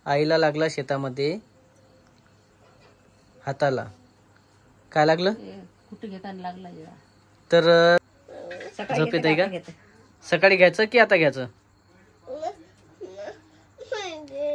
आईला लागला शेतामध्ये हाताला. काय लागलं? कुठे घेताना लागला. तर झोप येते का? सकाळी घ्यायचं की आता घ्यायचं?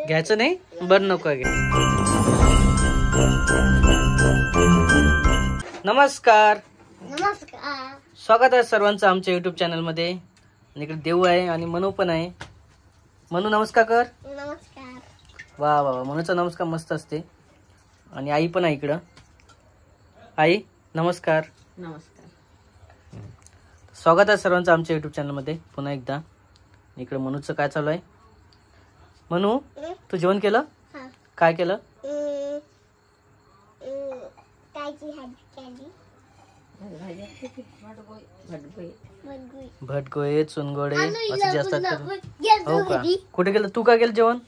घ्यायचं नाही? बरं नको घ्या. नमस्कार. स्वागत आहे सर्वांचं आमच्या युट्यूब चॅनल मध्ये. इकडे देऊ आहे आणि मनू पण आहे. मनू नमस्कार कर. नमस्कार. वा वा, मनूचा नमस्कार मस्त असते. आणि आई पण आहे इकडं. आई नमस्कार. नमस्कार. स्वागत आहे सर्वांचं आमच्या युट्यूब चॅनल मध्ये पुन्हा एकदा. इकडे मनूचं काय चालू आहे? मनू तू जेवण केलं? काय केलं? भटगोळे चुनगोळे असे जे असतात. हो का? कुठे गेलं तू? काय केलं जेवण?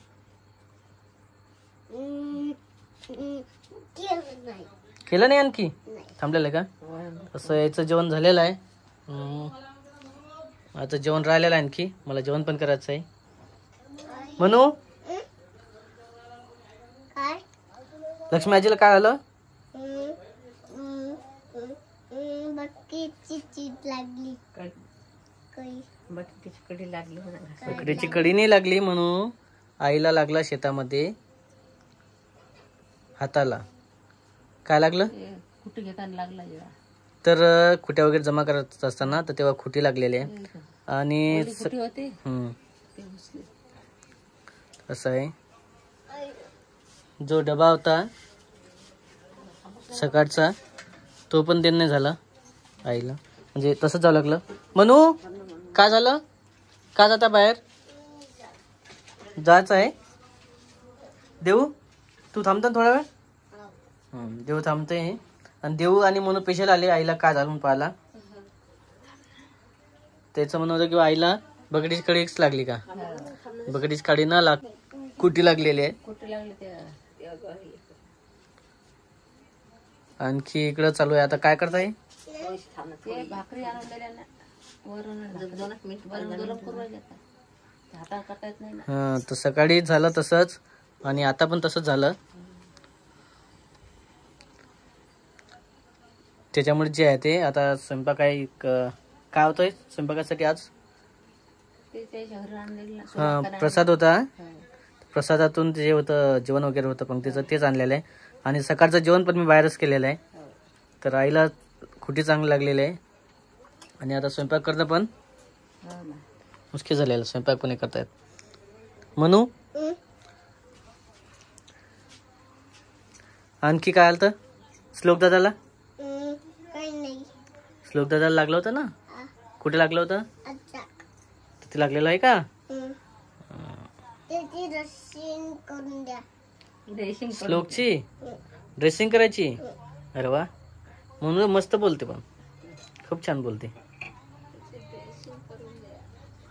केलं नाही आणखी? थांबलेलं का? असं याचं जेवण झालेलं आहे. आता जेवण राहिलेलं आहे आणखी. मला जेवण पण करायचं आहे. मनू लक्ष्मी आजीला काय झालं? बकरीची कडी नाही लागली म्हणून आईला लागला शेतामध्ये हाताला. काय लागलं? कुठे घेताना लागला. तर खुट्या वगैरे जमा करत असताना तर तेव्हा खुटी लागलेली आहे. आणि असं आहे. जो डबा होता सकाळचा तो पण देणं नाही झाला आईला. म्हणजे तसंच जावं लागलं. मनू काय झालं? का जाता बाहेर? जायचं आहे? देऊ तू थांबता थोडा वेळ? देऊ थांबते. आणि देऊ आणि मनू पेशल आले आईला काय झालं म्हणून पाहायला. त्याचं म्हणणं होतं की आईला बकरीची कडी लागली का? बकरीची कडी न लाग कुटी लागलेली आहे. आणखी इकडं चालू आहे. आता काय करताय? भाकरी हा, तर सकाळी झालं तसंच आणि आता पण तसंच झालं. त्याच्यामुळे जे आहे ते आता स्वयंपाक काय होतंय स्वयंपाकासाठी आज? प्रसाद होता. प्रसादातून जे होतं जेवण वगैरे होतं पंक्तीचं तेच आणलेलं आहे. आणि सकाळचं जेवण पण मी बाहेरच केलेलं आहे. तर आईला खुटी चांगली लागलेली आहे. आणि आता स्वयंपाक करणं पण मुश्किल झालेलं. स्वयंपाक पण करतायत. म्हणू आणखी काय आलं? तर श्लोक दादाला लागलं होतं ना? कुठे लागलं होतं? तिथे लागलेलं आहे का? श्लोकची ड्रेसिंग करायची? अरे वा, म्हणून मस्त बोलते. पण खूप छान बोलते.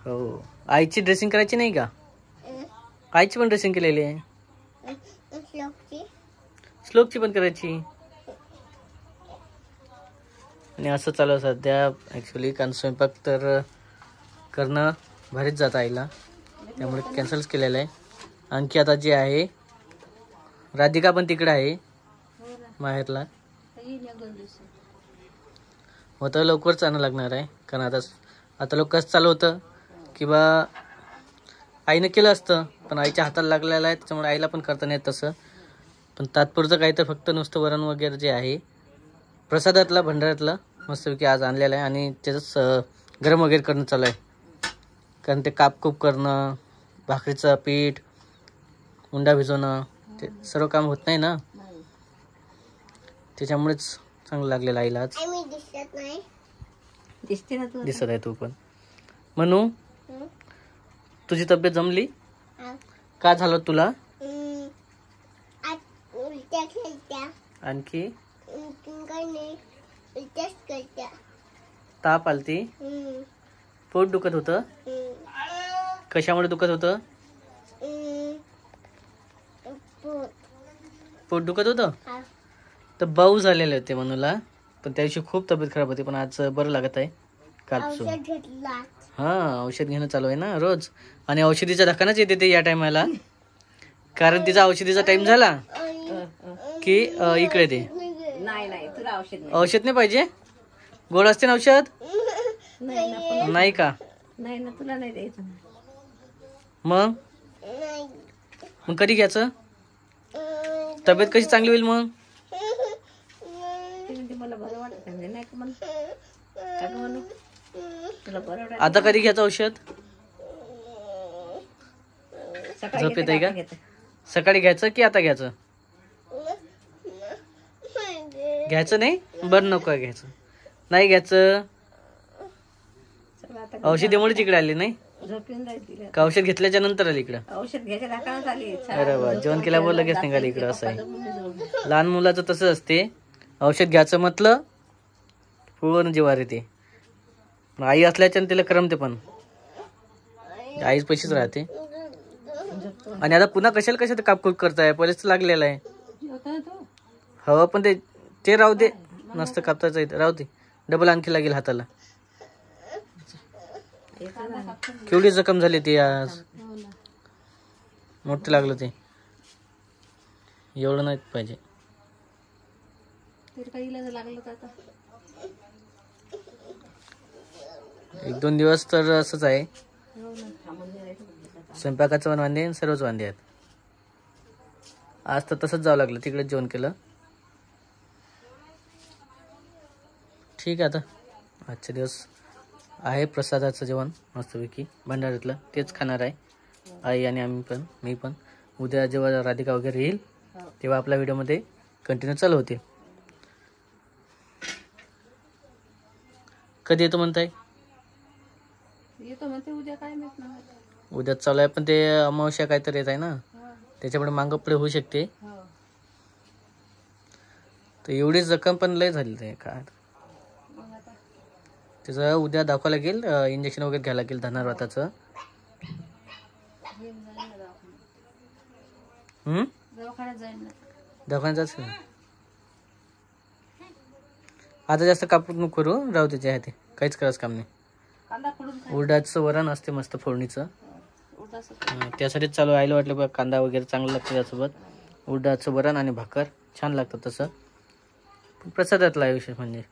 हो. आईची ड्रेसिंग करायची नाही का? आईची पण ड्रेसिंग केलेली आहे. श्लोकची पण करायची. आणि असं चालू आहे सध्या ऍक्च्युली. कारण स्वयंपाक तर करणं भारीच जातं आईला. त्यामुळे कॅन्सलच केलेलं आहे. आणखी आता जे आहे राधिका पण तिकडे आहे माहेरला. होतं लवकरच आणं लागणार आहे. कारण आता लोक कसं चालू होतं की बा आईनं केलं असतं पण आईच्या हाताला लागलेलं आहे. त्याच्यामुळे आईला पण करता नाही तसं. पण तात्पुरतं काही तर फक्त नुसतं वरण वगैरे जे आहे प्रसादातला भंडाऱ्यातला मस्तपैकी आज आणलेलं आहे. आणि त्याचंच गरम वगैरे करणं चालू आहे. कारण ते कापकूप करणं, भाकरीचं पीठ, उंडा भिजवणं ते सर्व काम होत नाही ना. त्याच्यामुळेच चांगलं लागलेलं आईला आज. दिसत आहे तू पण. म्हणू तुझी तब्येत जमली? काय झालं तुला? आणखी ताप आलती? पोट दुखत होतं? कशामुळे दुखत होतं? पोट दुखत होतं? तर बाऊ झालेले होते मनूला. पण त्या दिवशी खूप तब्येत खराब होती. पण आज बरं लागत आहे कालपासून. हा, औषध घेणं चालू आहे ना रोज. आणि औषधीचा धक्काच येते ते या टायमाला. कारण तिचा औषधीचा टाइम झाला की इकडे ते नाही नाही तुला औषध नाही. औषध नाही पाहिजे. गोड असते ना औषध. नाही ना पण नाही का? नाही ना तुला नाही द्यायचं. मग मग कधी घ्यायचं? तब्येत कशी चांगली होईल मग? ते म्हणते मला बरं वाटत नाही. नाही का मला काय म्हणू तुला बरं वाटत आता कधी घ्यायचं औषध? सकाळी झोप येते घेते का? का घेते? सकाळी घ्यायचं की आता घ्यायचं? घ्यायचं नाही. बरं नको घ्यायचं. नाही घ्यायचं. सगळं आता औषधीमुळे इकडे आली नाही झोप येऊन जाईल तिला. का? औषध घेतल्याच्या नंतर आली इकडं? औषध घ्यायच्या दाखवण्यात आली. अरे वा, जेवण केल्यावर लगेच निघाली इकडं. असं आहे लहान मुलाचं, तसं असते. औषध घ्यायचं म्हटलं पूर्ण जीवार येते. पण आई असल्याच्यानं तिला करमते, पण आईच पैसेच राहते. आणि आता पुन्हा कशाला कापकूप करताय? पहिलेच लागलेला आहे. हो पण ते राहू दे. नसतं कापताच येत, राहू दे. डबल आणखी लागेल हाताला. केवढी जखम झाली ती आज. मोठं लागलं ते. एवढं नाही पाहिजे. लागलं तर आता 1-2 दिवस तर असंच आहे. हो ना. स्वयंपाकाचं पण वांदे, सर्वच वांदे आहेत. आज तर तसंच जावं लागलं. तिकडे जेवण केलं. ठीक आहे. आता आजचे दिवस आहे प्रसादाचं जेवण मस्तपैकी भंडाऱ्यातलं. तेच खाणार आहे आई आणि आम्ही पण, मी पण. उद्या जेव्हा राधिका वगैरे येईल तेव्हा आपल्या व्हिडिओमध्ये कंटिन्यू चालू होते. कधी येतो म्हणताय? येतो म्हणते उद्या. काय माहित ना. उद्या चालू आहे, पण ते अमावस्या काहीतरी येत आहे ना, त्याच्यामुळे मागं पुढे होऊ शकते. तर एवढी जखम पण लय झाली ते काय. त्याचं उद्या दाखवायला लागेल. इंजेक्शन वगैरे घ्यायला लागेल धनुर्वाताचं. दवाखान्यात जाईल ना. दवाखान्यात जायचं. आता जास्त कापूर नको करू, राहू त्याचे आहे ते. काहीच करायचं काम नाही. कांदा फोडून खा. उडदाचं वरण असते मस्त फोडणीचं. त्यासाठीच चालू. आईला वाटलं बघा कांदा वगैरे चांगलं लागतं त्यासोबत. उडदाचं वरण आणि भाकर छान लागतं तसं. पण प्रसादातला आयुष्य म्हणजे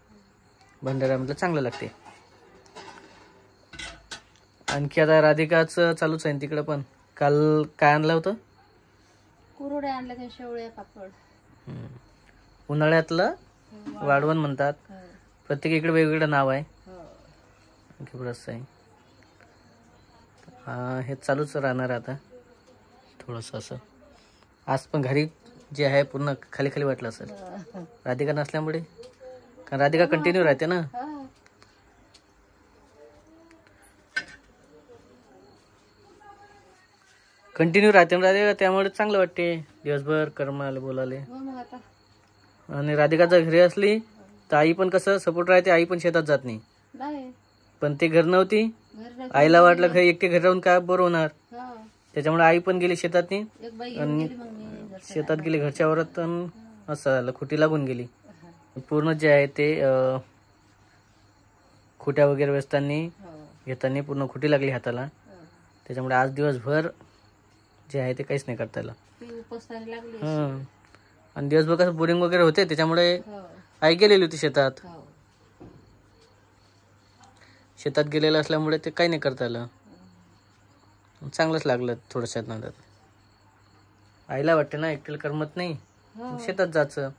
भंडाऱ्यामधलं चांगलं लागते. आणखी आता राधिकाचं चालूच आहे तिकडं पण. काल काय आणलं होतं? कुरड्या आणल्या त्या, शेवळ्या, पापड. उन्हाळ्यातलं वाढवण म्हणतात. प्रत्येक इकडे वेगवेगळं नाव आहे. आणखी बरंच आहे. हे चालूच राहणार आता थोडंसं असं. आज पण घरी जे आहे पूर्ण खाली खाली वाटलं असेल राधिका नसल्यामुळे. कारण राधिका कंटिन्यू राहते ना. कंटिन्यू राहते ना राधिका, त्यामुळे चांगलं वाटते दिवसभर कर्माला बोलाले. आणि राधिका जर घरी असली तर आई पण कसं सपोर्ट राहते. आई पण शेतात जात नाही. पण ते घर नव्हती. आईला वाटलं घरी एकटे घरी राहून काय बरं होणार, त्याच्यामुळे आई पण गेली शेतात. आणि शेतात गेली घरच्या वरात. असं झालं, खुटी लागून गेली पूर्ण. जे आहे ते खुट्या वगैरे वेचताना घेताना पूर्ण खुटी लागली हाताला. त्याच्यामुळे आज दिवसभर जे आहे ते काहीच नाही करता आलं. आणि दिवसभर कसं बोरिंग वगैरे होते, त्याच्यामुळे आई गेलेली होती शेतात. शेतात गेलेलं असल्यामुळे ते काही नाही करता आलं. चांगलंच लागलं थोडंसं नादात. आईला वाटते ना एकटीला करमत नाही, शेतात जायचं.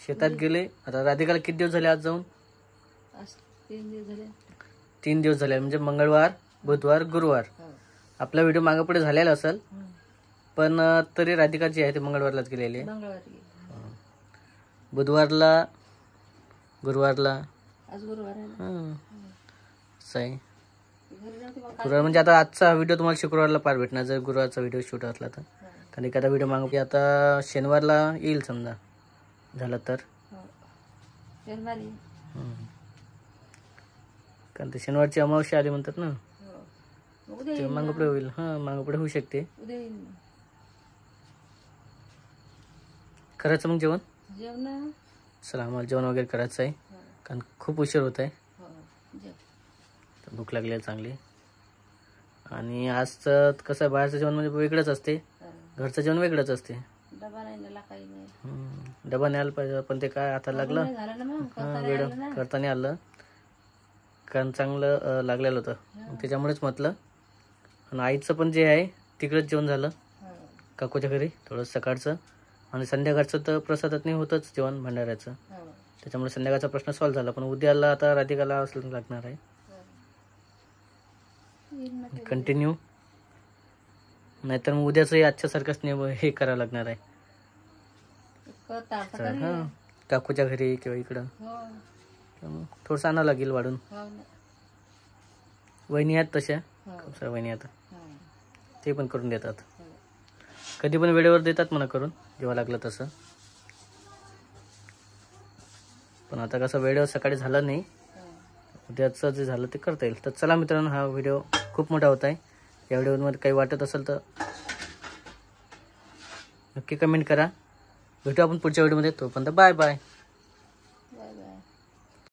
शेतात गेले. आता राधिकाला किती दिवस झाले आज जाऊन? 3 दिवस झाले. म्हणजे मंगळवार, बुधवार, गुरुवार. आपला व्हिडिओ मागे पुढे झालेला असेल, पण तरी राधिका जी आहे ते मंगळवारलाच गेलेली आहे. बुधवारला, गुरुवारला. असं आहे. गुरुवार म्हणजे आता आजचा व्हिडिओ तुम्हाला शुक्रवारला पार भेटणार जर गुरुवारचा व्हिडिओ शूट असला तर. कारण एखादा व्हिडिओ मागू की आता शनिवारला येईल समजा झालं तर. कारण ते शनिवारची अमावस्या आली म्हणतात ना, ते मागं पुढे होईल. मागं पुढे होऊ शकते. करायचं मग जेवण? चला आम्हाला जेवण वगैरे करायचं आहे, कारण खूप उशीर होत आहे. भूक लागली आहे चांगली. आणि आजचं कसं बाहेरचं जेवण म्हणजे वेगळंच असते. घरचं जेवण वेगळंच असते. डबा नाही नेला, काही नाही. डबा न्यायला पाहिजे, पण ते काय आता लागलं. नाही झालं ना मग, करता वेळ आलं ना. करता नाही आलं, कारण चांगलं लागलेलं होतं त्याच्यामुळेच म्हटलं. आणि आईचं पण जे आहे तिकडंच जेवण झालं हो. काकूच्या घरी, थोडं सकाळचं. आणि संध्याकाळचं तर प्रसादात नाही होतच जेवण भंडाऱ्याचं, हो. त्याच्यामुळे संध्याकाळचा प्रश्न सॉल्व्ह झाला. पण उद्याला आता राधिकाला लागणार आहे येईल ना ते. कंटिन्यू, नाहीतर मग उद्याचंही आजच्यासारखंच नाही हे करावं लागणार आहे. करता आता तर तरी. हां, काकूच्या घरी किंवा इकडं हो. थोडंसं आणावं लागेल वाढून. हो ना. वहिनी आहेत तशा, हो. खूप साऱ्या वहिनी आता, हो. ते पण करून देतात. हो. कधी पण वेळेवर देतात म्हणा करून, जेव्हा लागलं तसं. पण आता कसं वेळेवर सकाळी झालं नाही, हो. उद्याचं जे झालं ते करता येईल. तर चला मित्रांनो, हा व्हिडिओ खूप मोठा होत आहे. या व्हिडिओमध्ये काही वाटत असेल तर नक्की कमेंट करा. भेटू आपण पुढच्या व्हिडिओमध्ये. तोपर्यंत बाय बाय.